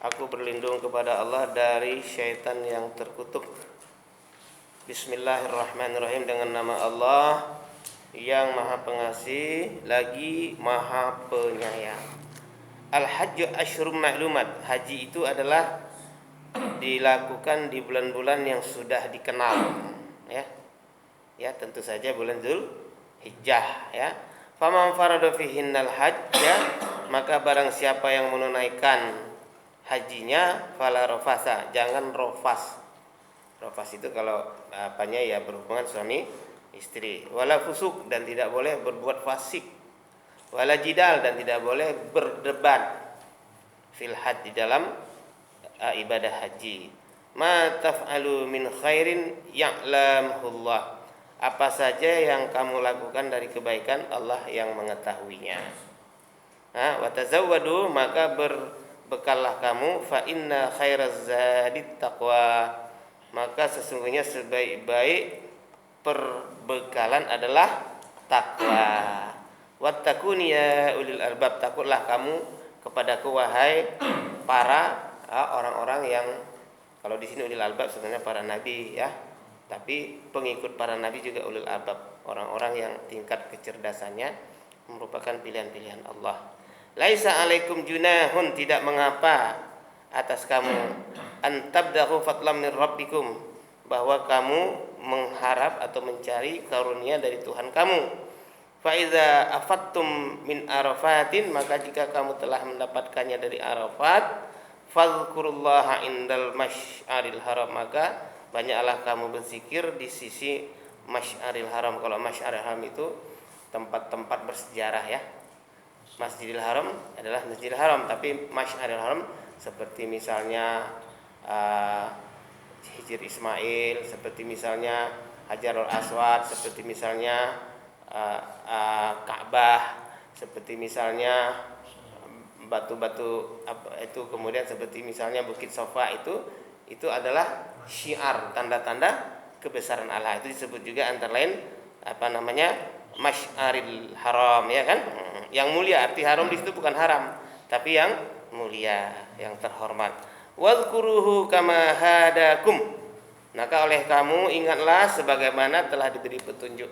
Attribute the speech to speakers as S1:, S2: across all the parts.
S1: Aku berlindung kepada Allah dari syaitan yang terkutuk. Bismillahirrahmanirrahim. Dengan nama Allah yang maha pengasih lagi maha penyayang. Al-hajju asyrum ma'lumat. Haji itu adalah dilakukan di bulan-bulan yang sudah dikenal, ya tentu saja bulan Dzulhijjah, ya. Faman farada fihinnal hajja, maka barang siapa yang menunaikan hajinya fala rafasa, jangan rofas. Rofas itu kalau apanya ya berhubungan suami istri. Wala fusuk, dan tidak boleh berbuat fasik. Wala jidal, dan tidak boleh berdebat fil hajj, di dalam ibadah haji. Ma taf'alu min khairin ya'lamhullah, apa saja yang kamu lakukan dari kebaikan Allah yang mengetahuinya. Wa tazawwadu, maka berbekallah kamu, fa inna khairaz zadit taqwa, maka sesungguhnya sebaik-baik perbekalan adalah takwa. Wattaquni ya ulil albab, takutlah kamu kepadaku wahai para orang-orang yang, kalau di sini ulil albab sebenarnya para nabi, ya. Tapi pengikut para nabi juga ulul albab, orang-orang yang tingkat kecerdasannya merupakan pilihan-pilihan Allah. Laisa alaikum junahun, tidak mengapa atas kamu, antabdahu fadlam min rabbikum, bahwa kamu mengharap atau mencari karunia dari Tuhan kamu. Fa iza afattum min arafatin, maka jika kamu telah mendapatkannya dari Arafat, fadhkurullaha indal masy'aril haram, maka banyaklah kamu berzikir di sisi Masy'aril Haram. Kalau Masy'aril Haram itu tempat-tempat bersejarah, ya. Masjidil Haram adalah Masjidil Haram, tapi Masy'aril Haram seperti misalnya Hijr Ismail, seperti misalnya Hajarul Aswad, seperti misalnya Ka'bah, seperti misalnya batu-batu itu, kemudian seperti misalnya Bukit Sofa, itu adalah syiar, tanda-tanda kebesaran Allah. Itu disebut juga antara lain Masy'aril Haram, ya kan? Yang mulia, arti haram di situ bukan haram, tapi yang mulia, yang terhormat. Wadhkuruhu kama hadakum, maka oleh kamu ingatlah sebagaimana telah diberi petunjuk.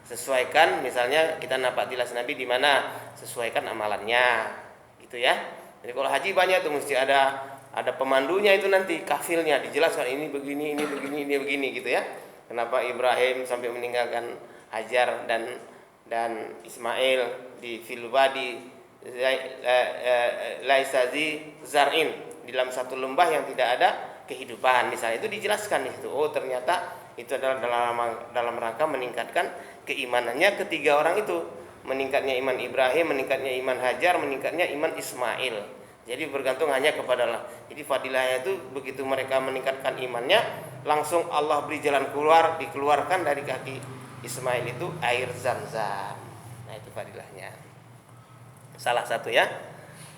S1: Sesuaikan, misalnya kita nampak tilas Nabi di mana, sesuaikan amalannya, gitu ya. Jadi kalau haji banyak tuh mesti ada pemandunya, itu nanti kafilnya dijelaskan, ini begini, ini begini, ini begini, gitu ya. Kenapa Ibrahim sampai meninggalkan Hajar dan Ismail di filwadi laisazi zar'in, di dalam satu lembah yang tidak ada kehidupan, misalnya, itu dijelaskan di situ. Oh, ternyata itu adalah dalam rangka meningkatkan keimanannya ketiga orang itu, meningkatnya iman Ibrahim, meningkatnya iman Hajar, meningkatnya iman Ismail. Jadi bergantung hanya kepada Allah. Jadi fadilahnya itu begitu mereka meningkatkan imannya, langsung Allah beri jalan keluar, dikeluarkan dari kaki Ismail itu air Zam-Zam. Nah, itu fadilahnya. Salah satu, ya.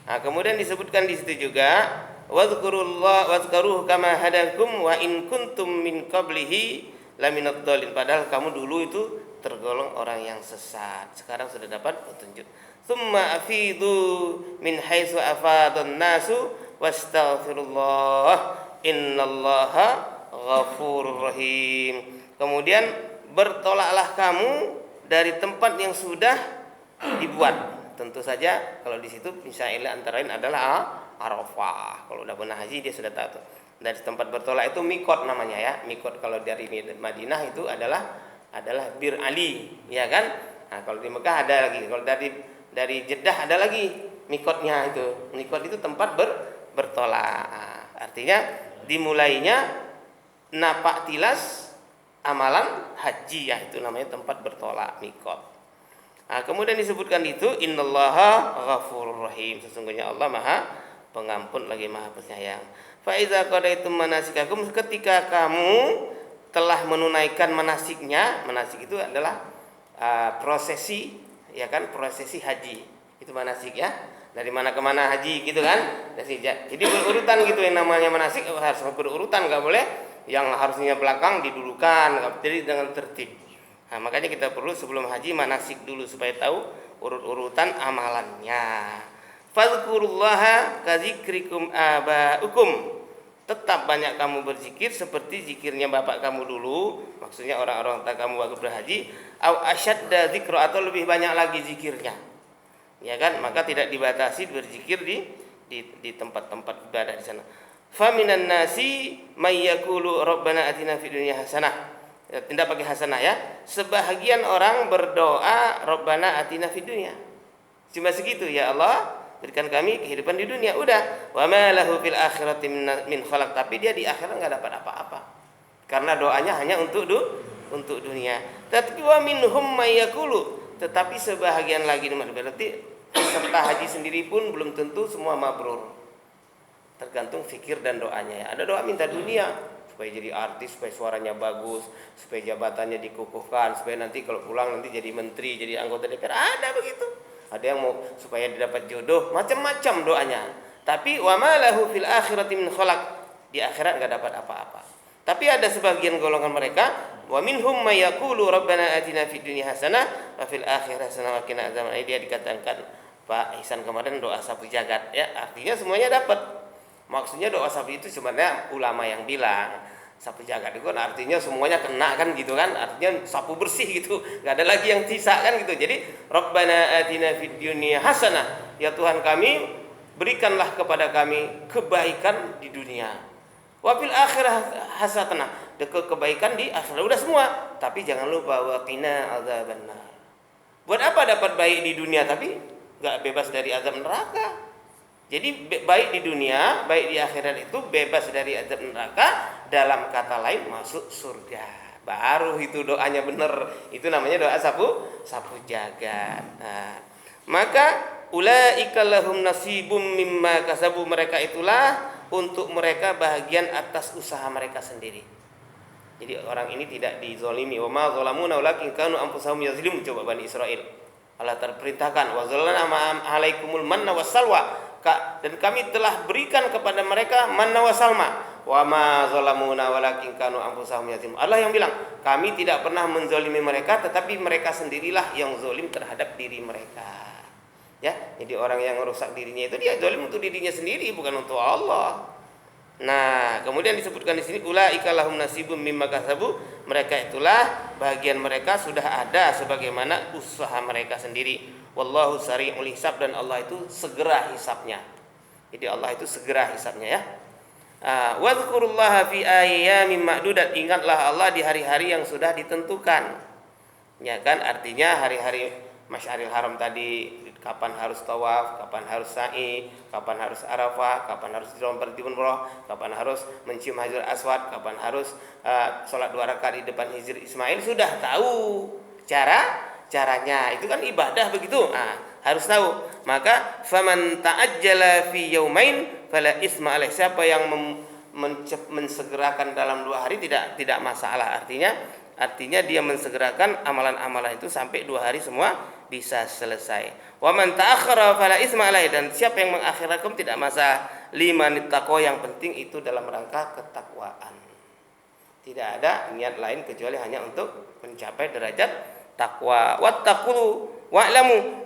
S1: Nah, kemudian disebutkan di situ juga wadhkuruhu kama hadakum wa in kuntum min qablihi laminad dhalin, padahal kamu dulu itu tergolong orang yang sesat, sekarang sudah dapat petunjuk. Tsumma afidu min haitsu afadan nasu wastaghfirullah innallaha ghafurur rahim. Kemudian bertolaklah kamu dari tempat yang sudah dibuat. Tentu saja kalau di situ misalnya antara lain adalah Arafah. Kalau udah pernah haji dia sudah tahu. Dari tempat bertolak itu mikot namanya, ya. Mikot kalau dari Madinah itu adalah Bir Ali, ya kan? Nah, kalau di Mekah ada lagi. Kalau dari Jeddah ada lagi mikotnya itu. Mikot itu tempat bertolak. Artinya dimulainya napak tilas amalan haji, ya, itu namanya tempat bertolak, mikot. Nah, kemudian disebutkan itu innallaha ghafurur rahim, sesungguhnya Allah Maha Pengampun lagi Maha Penyayang. Fa iza qadaitum manasikakum, ketika kamu telah menunaikan manasiknya. Manasik itu adalah prosesi, ya kan, prosesi haji. Itu manasik, ya. Dari mana ke mana haji, gitu kan. Jadi berurutan gitu, yang namanya manasik harus berurutan, enggak boleh yang harusnya belakang didulukan, jadi dengan tertib. Nah, makanya kita perlu sebelum haji manasik dulu supaya tahu urut-urutan amalannya. Fadhkurullaha kadzikrikum aba'ukum. Tetap banyak kamu berzikir seperti zikirnya bapak kamu dulu, maksudnya orang-orang tua kamu waktu berhaji, au asyadda dzikra, atau lebih banyak lagi zikirnya. Ya kan? Maka tidak dibatasi berzikir di tempat-tempat ibadah di sana. Faminan nasi may yaqulu rabbana atina fid dunya hasanah. Tidak pakai hasanah ya. Sebahagian orang berdoa rabbana atina fid dunya. Cuma segitu, ya Allah, berikan kami kehidupan di dunia, udah. Wa ma lahu fil akhirati min khalaq, tapi dia di akhirat enggak dapat apa-apa. Karena doanya hanya untuk dunia. Tapi wa minhum may yaqulu, tetapi sebahagian lagi, berarti peserta haji sendiri pun belum tentu semua mabrur. Tergantung fikir dan doanya ya. Ada doa minta dunia supaya jadi artis, supaya suaranya bagus, supaya jabatannya dikukuhkan, supaya nanti kalau pulang nanti jadi menteri, jadi anggota DPR. Ada begitu. Ada yang mau supaya dapat jodoh, macam-macam doanya. Tapi wa ma lahu fil akhirati min khalaq, di akhirat enggak dapat apa-apa. Tapi ada sebagian golongan mereka, wa minhum may yaqulu rabbana atina fid dunya hasanah wa fil akhirati hasanah wa qina adzaban. Dia dikatakan Pak Ihsan kemarin doa sapu jagat ya, artinya semuanya dapat. Maksudnya doa sapu itu sebenarnya ulama yang bilang sapu jagat itu kan artinya semuanya kena kan gitu kan, artinya sapu bersih gitu, nggak ada lagi yang sisa kan gitu. Jadi Rabbana atina fid dunya hasanah, ya Tuhan kami berikanlah kepada kami kebaikan di dunia, wa fil akhirah hasanah, kebaikan di akhirat, udah semua. Tapi jangan lupa wa qina adzabannar. Buat apa dapat baik di dunia tapi nggak bebas dari azab neraka? Jadi baik di dunia, baik di akhirat itu bebas dari azab neraka, dalam kata lain masuk surga. Baru itu doanya benar. Itu namanya doa sapu jagat. Nah, maka ulaika lahum nasibum mimma kasabu, mereka itulah untuk mereka bahagian atas usaha mereka sendiri. Jadi orang ini tidak dizalimi. Wa ma zalamuna walakin kanu anfusahum yazlimun. Coba Bani Israil. Allah terperintahkan wa zalana alaikumul manna wassalwa, dan kami telah berikan kepada mereka manna wa salma. Wa ma zalamuna walakin kanu anfusahum yazlimun. Allah yang bilang, kami tidak pernah menzalimi mereka, tetapi mereka sendirilah yang zalim terhadap diri mereka. Ya, jadi orang yang merusak dirinya itu dia zalim untuk dirinya sendiri, bukan untuk Allah. Nah, kemudian disebutkan di sini ulaika lahum nasibum mimma kasabu, mereka itulah bagian mereka sudah ada sebagaimana usaha mereka sendiri. Wallahu sari'ul hisab, dan Allah itu segera hisabnya. Jadi Allah itu segera hisabnya ya. Wadhkurullaha fi ayyamin ma'dudat, ingatlah Allah di hari-hari yang sudah ditentukan. Ya kan, artinya hari-hari Masyaril Haram tadi, kapan harus tawaf, kapan harus sa'i, kapan harus arafah, kapan harus dilompat di umrah, kapan harus mencium hajar aswad, kapan harus sholat 2 rakaat di depan hijr Ismail, sudah tahu caranya. Itu kan ibadah begitu. Harus tahu. Maka faman ta'ajjala fi yaumain fala isma alaih, siapa yang mensegerakan dalam 2 hari tidak masalah. Artinya dia mensegerakan amalan-amalan itu sampai 2 hari semua bisa selesai. Wa man ta'akhkhara fala isma alaih, dan siapa yang mengakhirkan tidak masalah. Limanit taqwa, yang penting itu dalam rangka ketakwaan. Tidak ada niat lain kecuali hanya untuk mencapai derajat takwa. Wattaqulu wa'lamu,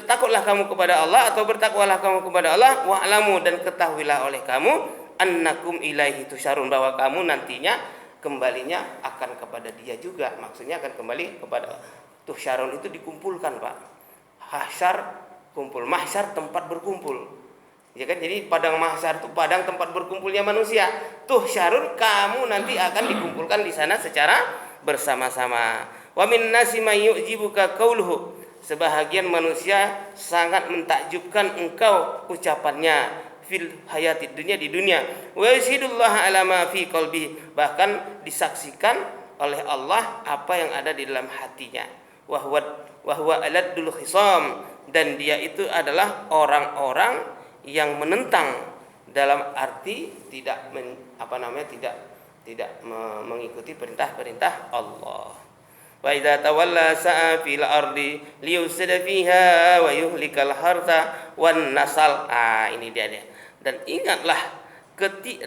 S1: takutlah kamu kepada Allah atau bertakwalah kamu kepada Allah, wa'lamu, dan ketahuilah oleh kamu annakum ilaihi tusyarun, bahwa kamu nantinya kembalinya akan kepada Dia juga. Maksudnya akan kembali kepada tusyarun, itu dikumpulkan, Pak. Hasyar kumpul, mahsyar tempat berkumpul. Ya kan, jadi padang mahsyar itu padang tempat berkumpulnya manusia. Tusyarun, kamu nanti akan dikumpulkan di sana secara bersama-sama. Wa min nasi may yu'jibuka qauluhu, sebahagian manusia sangat mentakjubkan engkau ucapannya fil hayati dunia, di dunia. Wa yashhadullah ala ma fi qalbi, bahkan disaksikan oleh Allah apa yang ada di dalam hatinya. Wa huwa aladul khisam, dan dia itu adalah orang-orang yang menentang, dalam arti tidak mengikuti perintah-perintah Allah. Wa idza tawalla sa'a fil ardi liyufsida fiha wa yuhlikal harta wan nasal. Ini dia. Dan ingatlah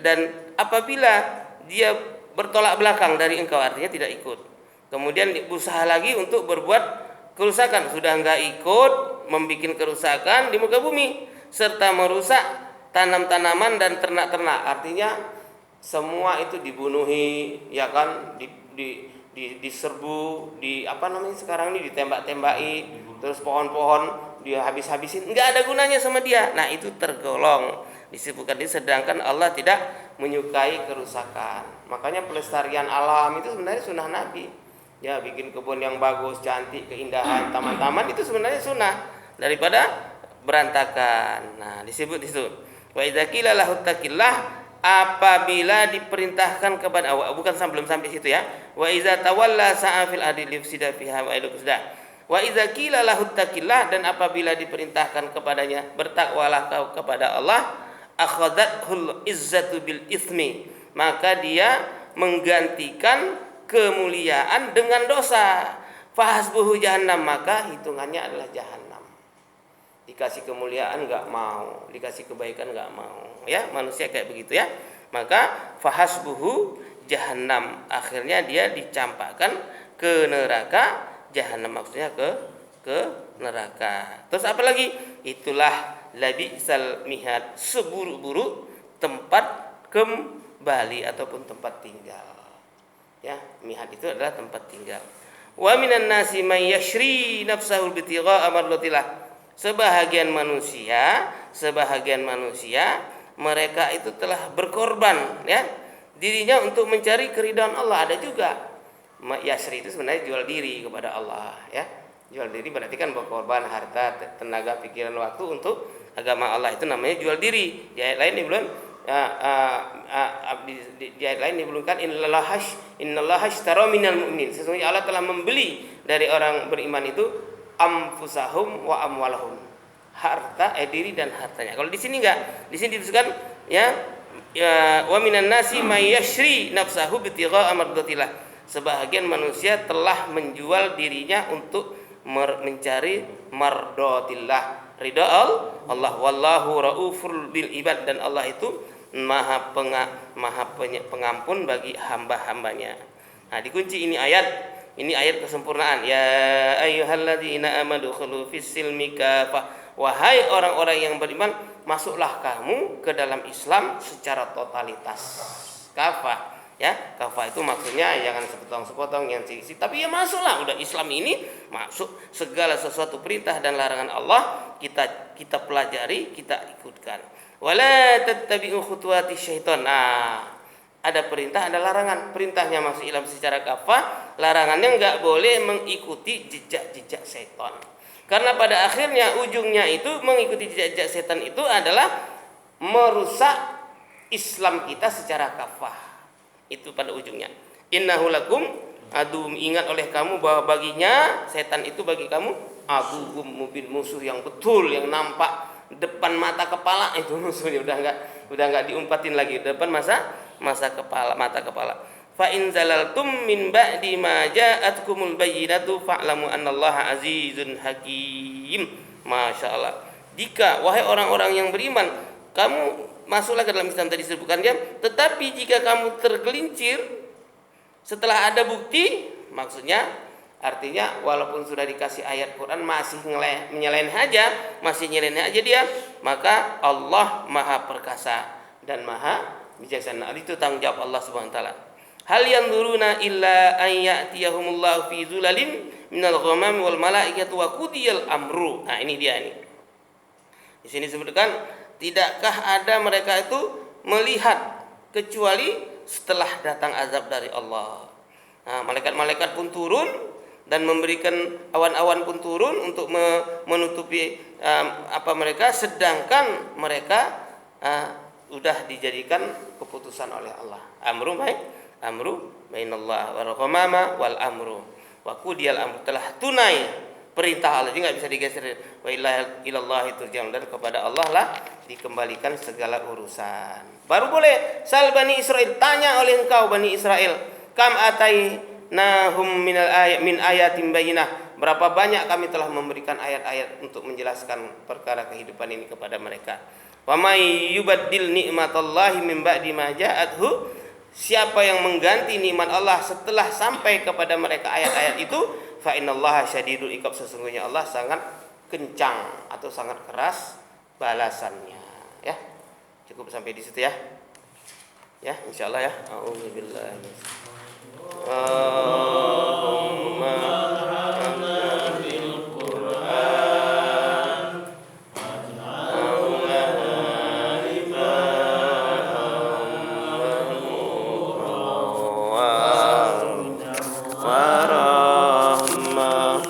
S1: dan apabila dia bertolak belakang dari engkau, artinya tidak ikut, kemudian berusaha lagi untuk berbuat kerusakan, sudah enggak ikut, membuat kerusakan di muka bumi, serta merusak tanam-tanaman dan ternak-ternak. Artinya semua itu dibunuhi, ya kan, diserbu, sekarang ini ditembak-tembaki, terus pohon-pohon dia habis-habisin, nggak ada gunanya sama dia. Nah, itu tergolong disebutkan ini, sedangkan Allah tidak menyukai kerusakan. Makanya pelestarian alam itu sebenarnya sunnah Nabi. Ya, bikin kebun yang bagus, cantik, keindahan, taman-taman itu sebenarnya sunnah daripada berantakan. Nah, disebut di situ. Wa idza qila lahu taqillah, apabila diperintahkan kepada, belum sampai situ ya. Wa iza tawalla sa'a fil ardi liyufsida fiha wa yufsida. Wa iza qila lahu taqillah, dan apabila diperintahkan kepadanya bertakwalah kau kepada Allah, akhadhathul izzatu bil itsmi, maka dia menggantikan kemuliaan dengan dosa. Fahasbuhu jahannam, maka hitungannya adalah jahannam. Dikasih kemuliaan enggak mau, dikasih kebaikan enggak mau, ya, manusia kayak begitu ya. Maka fahasbuhu jahannam, akhirnya dia dicampakkan ke neraka jahannam, maksudnya ke neraka. Terus apa lagi? Itulah labisal mihad, seburuk-buruk tempat kembali ataupun tempat tinggal. Ya, mihad itu adalah tempat tinggal. Wa minan nasi may yashri nafsahu bitigha'a mardatillah. Sebahagian manusia mereka itu telah berkorban, ya, dirinya untuk mencari keridhaan Allah. Ada juga yasri itu sebenarnya jual diri kepada Allah, ya. Jual diri berarti kan berkorban harta, tenaga, pikiran, waktu untuk agama Allah, itu namanya jual diri. Di ayat lain di ayat lain dibelungkan innallaha ashtara minal mu'minin, sesungguhnya Allah telah membeli dari orang beriman itu anfusahum wa amwalahum, harta, diri dan hartanya. Kalau di sini enggak, di sini disebutkan ya wa minan nasi may yashri nafsahu bitigha'a mardatillah. Sebahagian manusia telah menjual dirinya untuk mencari mardatillah, ridha Allah. Wallahu raufur bil ibad, dan Allah itu maha pengampun bagi hamba-hambanya. Nah, dikunci ini ayat. Ini ayat kesempurnaan. Ya ayyuhalladzina amanu khulu fis silmi kafah. Wahai orang-orang yang beriman, masuklah kamu ke dalam Islam secara totalitas. Kafah, ya. Kafah itu maksudnya jangan sepotong-sepotong yang sisi, tapi ya masuklah, udah Islam ini masuk, segala sesuatu perintah dan larangan Allah kita pelajari, kita ikutkan. Wala tattabi'u khutuwati syaitan. Nah, ada perintah, ada larangan. Perintahnya masuk Islam secara kafah, larangannya enggak boleh mengikuti jejak-jejak setan. Karena pada akhirnya ujungnya itu mengikuti jejak-jejak setan itu adalah merusak Islam kita secara kafah. Itu pada ujungnya. Innahu lakum adu, ingat oleh kamu bahwa baginya setan itu bagi kamu aduhum mubin, musuh yang betul, yang nampak depan mata kepala. Itu musuhnya udah enggak diumpatin lagi, depan mata kepala. Fa in zalaltum min ba'di ma ja'atkumul bayyinatu fa'lamu annallaha azizun hakim. Masyaallah. Jika wahai orang-orang yang beriman, kamu masuklah ke dalam Islam tadi disebutkan dia, tetapi jika kamu tergelincir setelah ada bukti, maksudnya artinya walaupun sudah dikasih ayat Quran masih menyalahin aja dia, maka Allah Maha Perkasa dan Maha Bijaksana. Itu tanggung jawab Allah Subhanahu wa taala. Hal yanzuruna illa an ya'tiyahumullahu fi zulalin minal ghamami wal malaikatu wa qudiyal amru. Nah, ini dia ini. Di sini disebutkan, tidakkah ada mereka itu melihat kecuali setelah datang azab dari Allah. Nah, malaikat-malaikat pun turun dan memberikan, awan-awan pun turun untuk menutupi mereka, sedangkan mereka sudah dijadikan keputusan oleh Allah. Amru bainallah wal ghamama wal amru wa qudiyal amru, telah tunai perintah Allah, jadi enggak bisa digeser. Wa ilallahi turja'un, dan kepada Allah lah dikembalikan segala urusan. Baru boleh sal Bani Israil, tanya oleh engkau Bani Israel, kam atainahum min ayatin bayyinah, berapa banyak kami telah memberikan ayat-ayat untuk menjelaskan perkara kehidupan ini kepada mereka. Wa may yubaddil ni'matallahi min ba'di ma ja'athu, siapa yang mengganti nikmat Allah setelah sampai kepada mereka ayat-ayat itu, fa innallaha syadidul iqab, sesungguhnya Allah sangat kencang atau sangat keras balasannya. Ya, cukup sampai di situ ya. Ya, insyaallah ya. Auzubillahi Allahumma bil Qur'an warahmah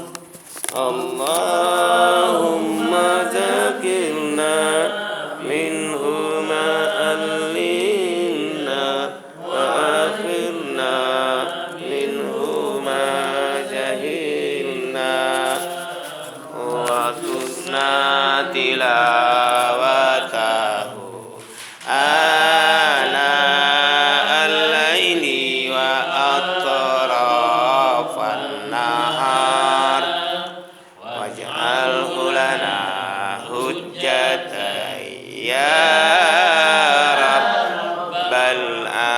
S1: Allahumma zakirna minhu ma'allimna wa akhirna minhu ma jahilna wa tusna tilawatahu ana al-laili wa atrafan nahar waj'alhu lana hujjatan ya rabbal alamin.